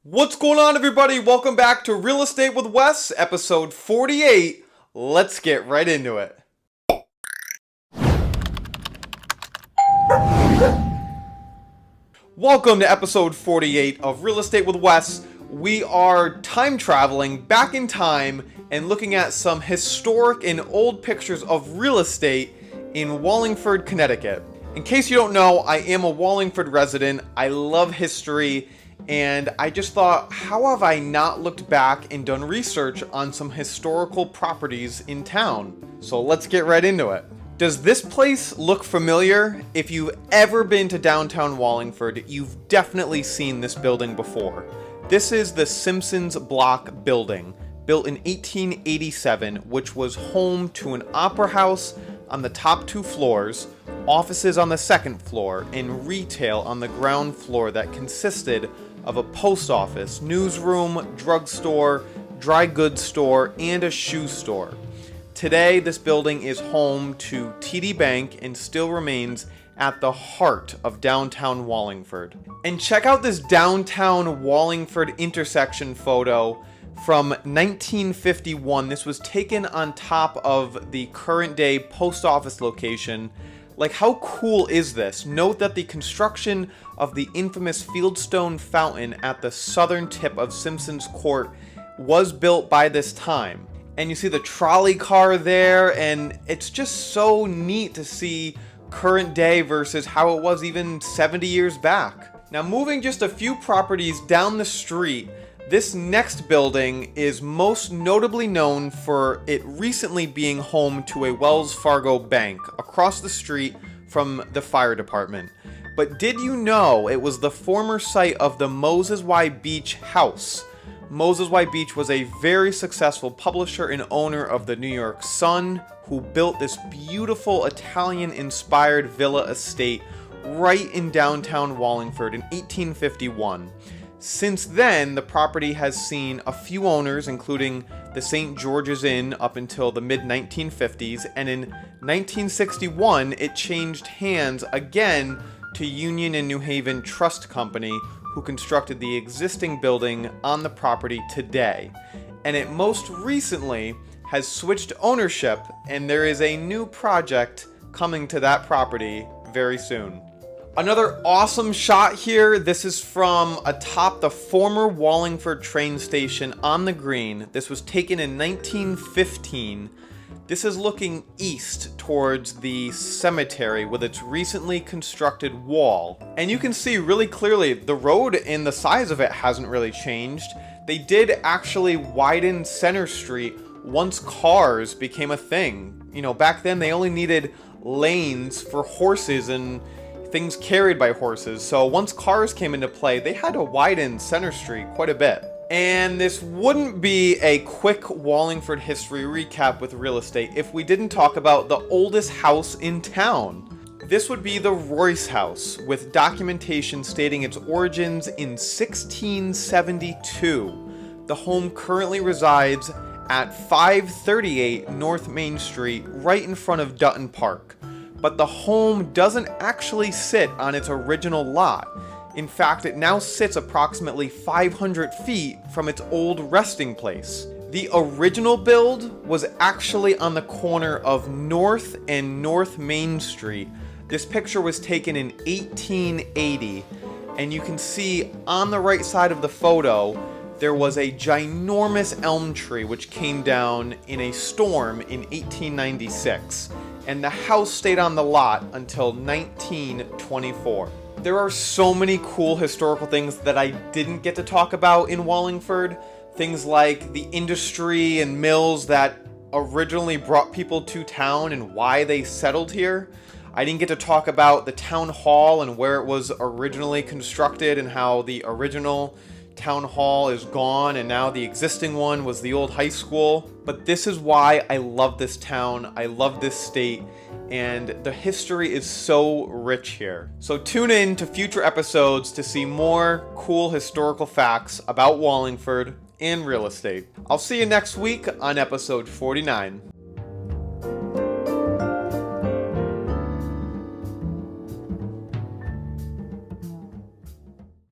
What's going on, everybody? Welcome back to Real Estate with Wes, episode 48. Let's get right into it. Welcome to episode 48 of Real Estate with Wes. We are time traveling back in time and looking at some historic and old pictures of real estate in Wallingford, Connecticut. In case you don't know, I am a Wallingford resident. I love history. And I just thought, how have I not looked back and done research on some historical properties in town? So let's get right into it. Does this place look familiar? If you've ever been to downtown Wallingford, you've definitely seen this building before. This is the Simpsons Block building, built in 1887, which was home to an opera house on the top two floors, offices on the second floor, and retail on the ground floor that consisted of a post office, newsroom, drugstore, dry goods store, and a shoe store. Today, this building is home to TD Bank and still remains at the heart of downtown Wallingford. And check out this downtown Wallingford intersection photo from 1951. This was taken on top of the current day post office location. Like, how cool is this? Note that the construction of the infamous Fieldstone fountain at the southern tip of Simpsons Court was built by this time. And you see the trolley car there, and it's just so neat to see current day versus how it was even 70 years back. Now, moving just a few properties down the street, this next building is most notably known for it recently being home to a Wells Fargo bank across the street from the fire department. But did you know it was the former site of the Moses Y. Beach house? Moses Y. Beach was a very successful publisher and owner of the New York Sun, who built this beautiful Italian-inspired villa estate right in downtown Wallingford in 1851. Since then, the property has seen a few owners, including the St. George's Inn up until the mid-1950s, and in 1961, it changed hands again to Union and New Haven Trust Company, who constructed the existing building on the property today. And it most recently has switched ownership, and there is a new project coming to that property very soon. Another awesome shot here. This is from atop the former Wallingford train station on the green. This was taken in 1915. This is looking east towards the cemetery with its recently constructed wall. And you can see really clearly the road and the size of it hasn't really changed. They did actually widen Center Street once cars became a thing. You know, back then they only needed lanes for horses and things carried by horses. So once cars came into play, they had to widen Center Street quite a bit. And this wouldn't be a quick Wallingford history recap with real estate if we didn't talk about the oldest house in town. This would be the Royce House, with documentation stating its origins in 1672. The home currently resides at 538 North Main Street, right in front of Dutton Park. But the home doesn't actually sit on its original lot. In fact, it now sits approximately 500 feet from its old resting place. The original build was actually on the corner of North and North Main Street. This picture was taken in 1880, and you can see on the right side of the photo, there was a ginormous elm tree which came down in a storm in 1896. And the house stayed on the lot until 1924. There are so many cool historical things that I didn't get to talk about in Wallingford. Things like the industry and mills that originally brought people to town and why they settled here. I didn't get to talk about the town hall and where it was originally constructed and how the original town hall is gone and now the existing one was the old high school. But this is why I love this town, I love this state, and the history is so rich here. So tune in to future episodes to see more cool historical facts about Wallingford and real estate. I'll see you next week on episode 49.